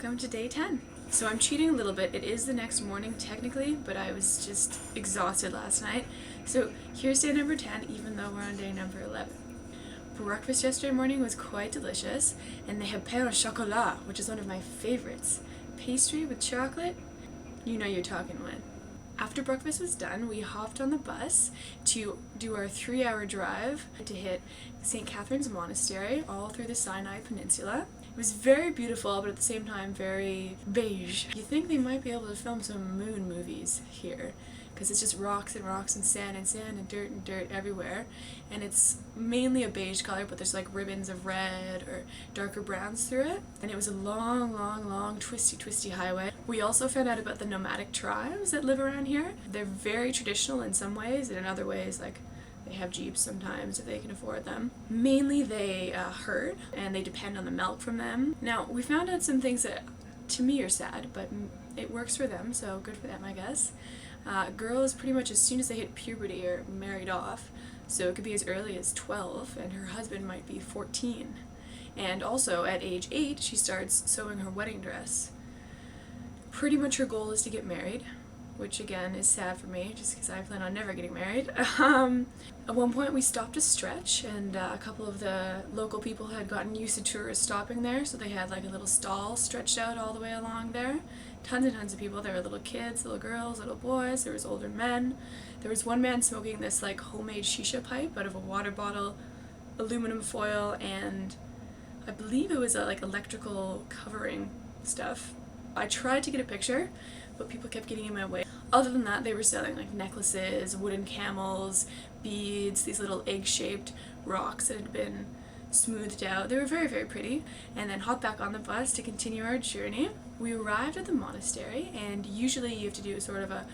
welcome to day 10. So I'm cheating a little bit. It is the next morning technically, but I was just exhausted last night. So here's day number 10, even though we're on day number 11. Breakfast yesterday morning was quite delicious, and they had pain au chocolat, which is one of my favorites. Pastry with chocolate, you know you're talking when. After breakfast was done, we hopped on the bus to do our 3-hour drive to hit St. Catherine's Monastery all through the Sinai Peninsula. It was very beautiful, but at the same time very beige. You think they might be able to film some moon movies here, because it's just rocks and rocks and sand and dirt everywhere, and it's mainly a beige color, but there's like ribbons of red or darker browns through it, and it was a long twisty highway. We also found out about the nomadic tribes that live around here. They're very traditional in some ways, and in other ways like they have jeeps sometimes if they can afford them. Mainly they herd, and they depend on the milk from them. Now, we found out some things that to me are sad, but it works for them, so good for them, I guess. Girls pretty much as soon as they hit puberty are married off, so it could be as early as 12, and her husband might be 14. And also at age 8, she starts sewing her wedding dress. Pretty much her goal is to get married, which again is sad for me, just because I plan on never getting married. At one point we stopped to stretch, and a couple of the local people had gotten used to tourists stopping there, so they had like a little stall stretched out all the way along there. Tons and tons of people. There were little kids, little girls, little boys, there was older men. There was one man smoking this like homemade shisha pipe out of a water bottle, aluminum foil, and I believe it was like electrical covering stuff. I tried to get a picture, but people kept getting in my way. Other than that, they were selling like necklaces, wooden camels, beads, these little egg-shaped rocks that had been smoothed out. They were very pretty. And then hopped back on the bus to continue our journey. We arrived at the monastery, and usually you have to do sort of a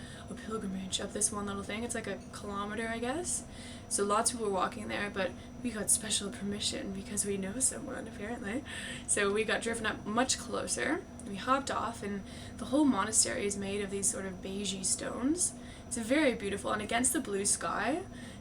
pilgrimage up this one little thing. It's like a kilometer, I guess. So lots of people were walking there, but we got special permission because we know someone, apparently. So we got driven up much closer. We hopped off, and the whole monastery is made of these sort of beigey stones. It's very beautiful, and against the blue sky,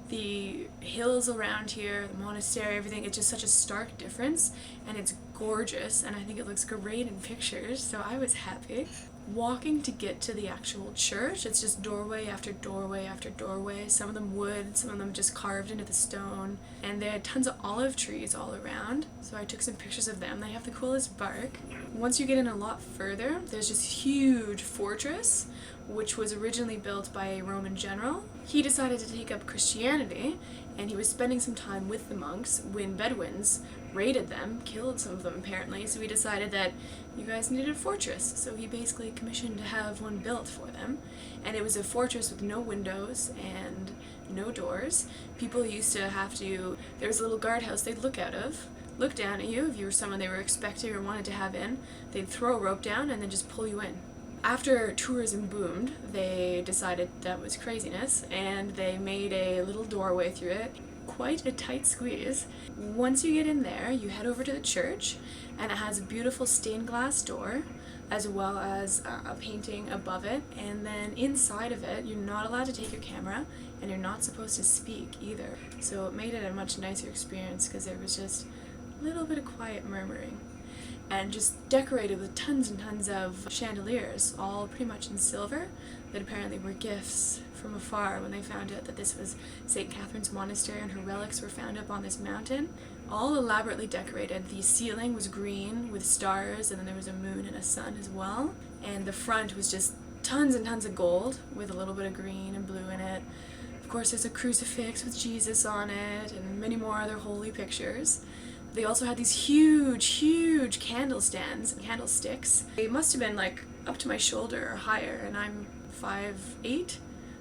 the hills around here, the monastery, everything, it's just such a stark difference, and it's gorgeous, and I think it looks great in pictures, so I was happy. Walking to get to the actual church, it's just doorway after doorway after doorway, some of them wood, some of them just carved into the stone, and they had tons of olive trees all around, so I took some pictures of them. They have the coolest bark. Once you get in a lot further, there's this huge fortress, which was originally built by a Roman general. He decided to take up Christianity, and he was spending some time with the monks when Bedouins raided them, killed some of them apparently, so he decided that you guys needed a fortress, so he basically commissioned to have one built for them. And it was a fortress with no windows and no doors. People used to have to, there was a little guardhouse they'd look out of, look down at you if you were someone they were expecting or wanted to have in. They'd throw a rope down and then just pull you in. After tourism boomed, they decided that was craziness, and they made a little doorway through it. Quite a tight squeeze. Once you get in there, you head over to the church, and it has a beautiful stained glass door, as well as a painting above it, and then inside of it, you're not allowed to take your camera, and you're not supposed to speak either. So it made it a much nicer experience, because there was just a little bit of quiet murmuring. And just decorated with tons and tons of chandeliers, all pretty much in silver, that apparently were gifts from afar when they found out that this was St. Catherine's Monastery and her relics were found up on this mountain. All elaborately decorated. The ceiling was green with stars, and then there was a moon and a sun as well. And the front was just tons and tons of gold with a little bit of green and blue in it. Of course, there's a crucifix with Jesus on it, and many more other holy pictures. They also had these huge candle stands and candlesticks. They must have been like up to my shoulder or higher, and I'm 5'8",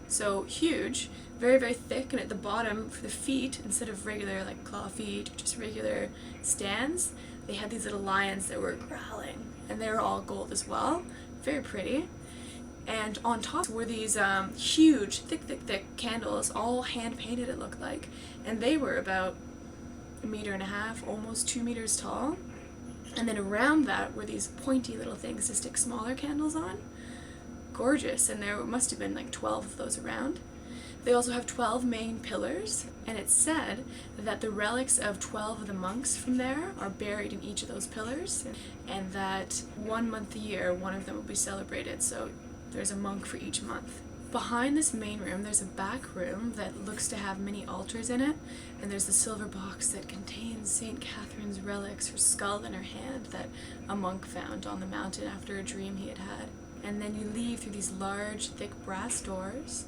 so huge, very thick, and at the bottom for the feet, instead of regular like claw feet or just regular stands, they had these little lions that were growling, and they were all gold as well. Very pretty. And on top were these huge, thick candles, all hand-painted it looked like, and they were about 1.5 meters, almost 2 meters tall. And then around that were these pointy little things to stick smaller candles on. Gorgeous, and there must have been like 12 of those around. They also have 12 main pillars, and it's said that the relics of 12 of the monks from there are buried in each of those pillars, and that 1 month a year one of them will be celebrated, so there's a monk for each month. Behind this main room there's a back room that looks to have many altars in it, and there's the silver box that contains St. Catherine's relics, her skull in her hand that a monk found on the mountain after a dream he had had. And then you leave through these large thick brass doors,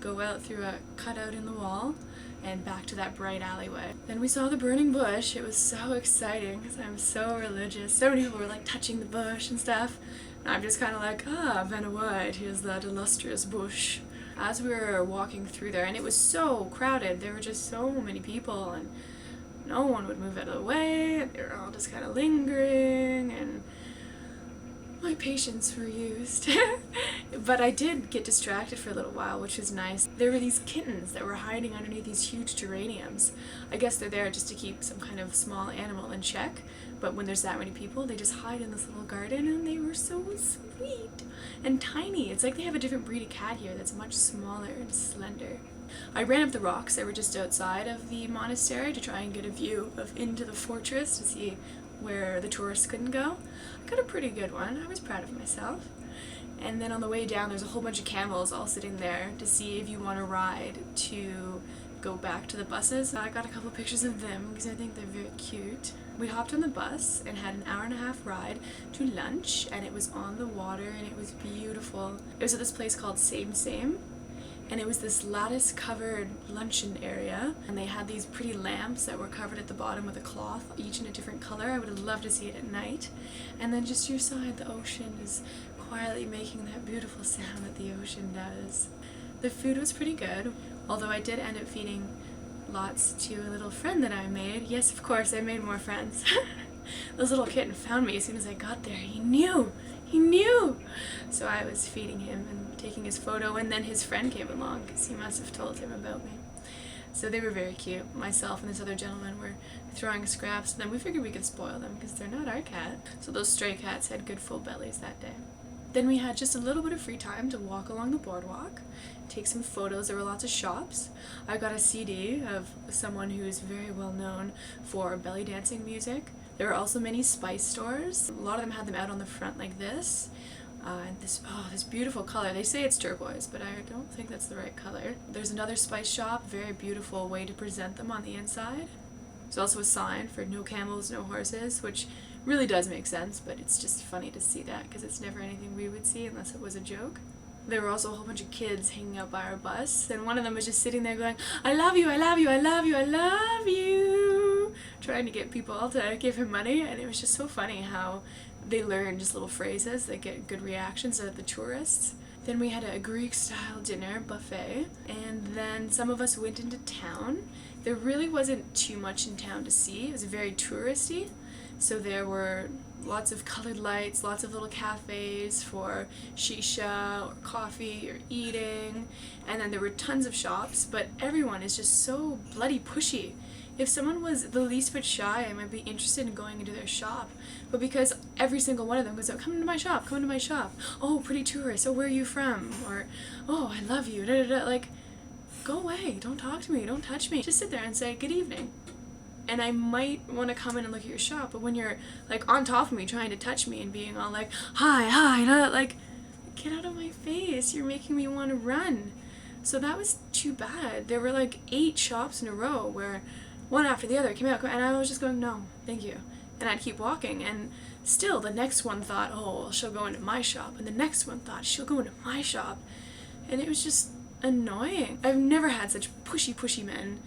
go out through a cutout in the wall, and back to that bright alleyway. Then we saw the burning bush. It was so exciting because I'm so religious. So many people were like touching the bush and stuff. And I'm just kind of like, ANNOUYING, here's that illustrious bush. As we were walking through there, and it was so crowded, there were just so many people, and no one would move out of the way, and they were all just kind of lingering, and my patience were used. But I did get distracted for a little while, which was nice. There were these kittens that were hiding underneath these huge geraniums. I guess they're there just to keep some kind of small animal in check, but when there's that many people, they just hide in this little garden, and they were so sweet and tiny. It's like they have a different breed of cat here that's much smaller and slender. I ran up the rocks that were just outside of the monastery to try and get a view of into the fortress to see where the tourists couldn't go. I got a pretty good one. I was proud of myself. And then on the way down there's a whole bunch of camels all sitting there to see if you want to ride to go back to the buses. I got a couple pictures of them because I think they're very cute. We hopped on the bus and had an hour-and-a-half ride to lunch, and it was on the water and it was beautiful. It was at this place called Same, and it was this lattice-covered luncheon area, and they had these pretty lamps that were covered at the bottom with a cloth, each in a different color. I would have loved to see it at night. And then just your side, the ocean is quietly making that beautiful sound that the ocean does. The food was pretty good, although I did end up feeding lots to a little friend that I made. Yes, of course, I made more friends. This little kitten found me as soon as I got there. He knew! So I was feeding him and taking his photo, and then his friend came along because he must have told him about me. So they were very cute. Myself and this other gentleman were throwing scraps, and then we figured we could spoil them because they're not our cat. So those stray cats had good full bellies that day. Then we had just a little bit of free time to walk along the boardwalk, take some photos. There were lots of shops. I got a CD of someone who is very well known for belly dancing music. There were also many spice stores. A lot of them had them out on the front like this. And this beautiful color. They say it's turquoise, but I don't think that's the right color. There's another spice shop, very beautiful way to present them on the inside. There's also a sign for no camels, no horses, which really does make sense, but it's just funny to see that because it's never anything we would see unless it was a joke. There were also a whole bunch of kids hanging out by our bus, and one of them was just sitting there going, I love you, I love you, I love you, I love you, trying to get people to give him money. And it was just so funny how they learn just little phrases that get good reactions out of the tourists. Then we had a Greek-style dinner buffet, and then some of us went into town. There really wasn't too much in town to see. It was very touristy, so there were lots of colored lights, lots of little cafes for shisha or coffee or eating, and then there were tons of shops, but everyone is just so bloody pushy. If someone was the least bit shy, I might be interested in going into their shop, but because every single one of them goes, oh, come into my shop, come into my shop, oh, pretty tourist, oh, where are you from, or, oh, I love you, da da da, like, go away, don't talk to me, don't touch me, just sit there and say, good evening. And I might want to come in and look at your shop, but when you're like on top of me trying to touch me and being all like, hi, like, get out of my face, you're making me want to run. So that was too bad. There were like 8 shops in a row where one after the other came out, and I was just going, no, thank you. And I'd keep walking, and still the next one thought, oh, well, she'll go into my shop, and the next one thought, she'll go into my shop. And it was just annoying. I've never had such pushy men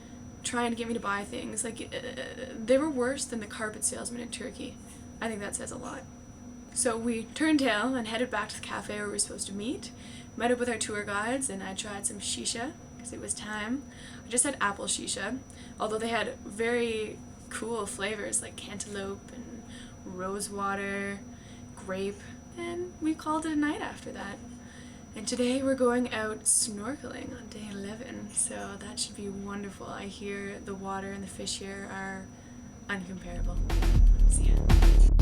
trying to get me to buy things. Like, they were worse than the carpet salesman in Turkey. I think that says a lot. So we turned tail and headed back to the cafe where we were supposed to meet. Met up with our tour guides, and I tried some shisha because it was time. I just had apple shisha, although they had very cool flavors like cantaloupe and rose water, grape, and we called it a night after that. And today we're going out snorkeling on day 11, so that should be wonderful. I hear the water and the fish here are uncomparable. See ya.